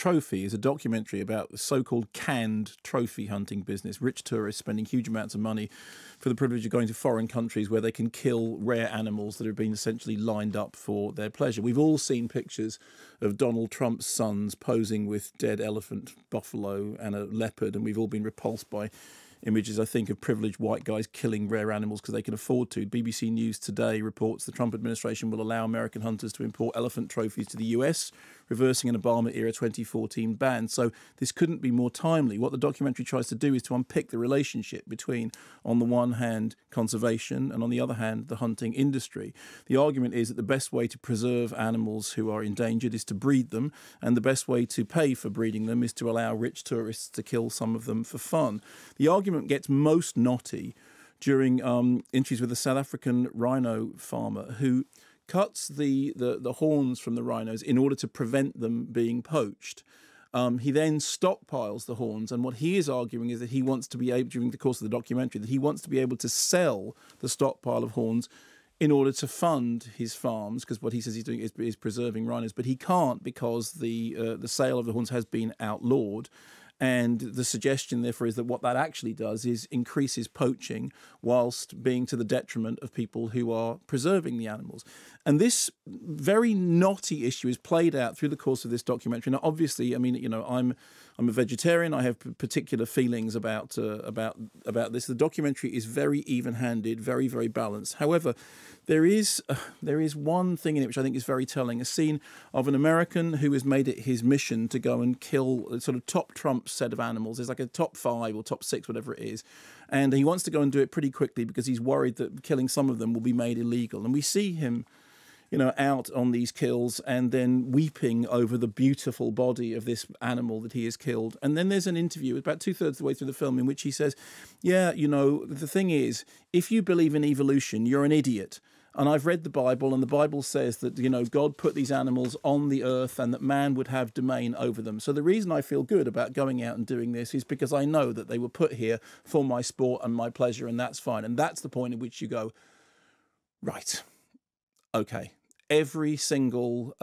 Trophy is a documentary about the so-called canned trophy hunting business. Rich tourists spending huge amounts of money for the privilege of going to foreign countries where they can kill rare animals that have been essentially lined up for their pleasure. We've all seen pictures of Donald Trump's sons posing with dead elephant, buffalo and a leopard, and we've all been repulsed by images, I think, of privileged white guys killing rare animals because they can afford to. BBC News today reports the Trump administration will allow American hunters to import elephant trophies to the US, reversing an Obama-era 2014 ban. So this couldn't be more timely. What the documentary tries to do is to unpick the relationship between, on the one hand, conservation, and on the other hand, the hunting industry. The argument is that the best way to preserve animals who are endangered is to breed them, and the best way to pay for breeding them is to allow rich tourists to kill some of them for fun. The argument gets most knotty during interviews with a South African rhino farmer who cuts the horns from the rhinos in order to prevent them being poached. He then stockpiles the horns, and what he is arguing is that he wants to be able, during the course of the documentary, that he wants to be able to sell the stockpile of horns in order to fund his farms, because what he says he's doing is preserving rhinos, but he can't because the sale of the horns has been outlawed. And the suggestion, therefore, is that what that actually does is increases poaching whilst being to the detriment of people who are preserving the animals. And this very knotty issue is played out through the course of this documentary. Now, obviously, I mean, you know, I'm a vegetarian. I have particular feelings about this. The documentary is very even-handed, very, very balanced. However, there is one thing in it which I think is very telling. A scene of an American who has made it his mission to go and kill a sort of top Trump set of animals. There's like a top 5 or top 6, whatever it is. And he wants to go and do it pretty quickly because he's worried that killing some of them will be made illegal. And we see him, you know, out on these kills and then weeping over the beautiful body of this animal that he has killed. And then there's an interview about 2/3 of the way through the film in which he says, yeah, you know, the thing is, if you believe in evolution, you're an idiot. And I've read the Bible, and the Bible says that, you know, God put these animals on the earth and that man would have domain over them. So the reason I feel good about going out and doing this is because I know that they were put here for my sport and my pleasure, and that's fine. And that's the point at which you go, right, okay. Every single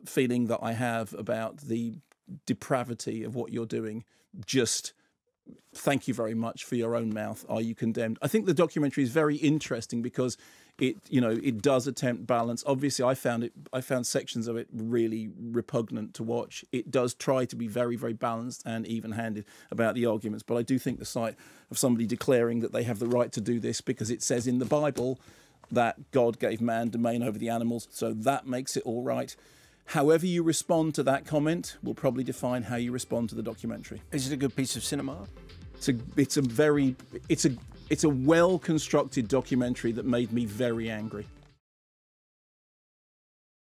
feeling that I have about the depravity of what you're doing, just thank you very much for your own mouth. Are you condemned? I think the documentary is very interesting because it does attempt balance. Obviously, I found sections of it really repugnant to watch. It does try to be very, very balanced and even-handed about the arguments. But I do think the sight of somebody declaring that they have the right to do this because it says in the Bible that God gave man domain over the animals, so that makes it all right. However you respond to that comment will probably define how you respond to the documentary. Is it a good piece of cinema? It's a well-constructed documentary that made me very angry.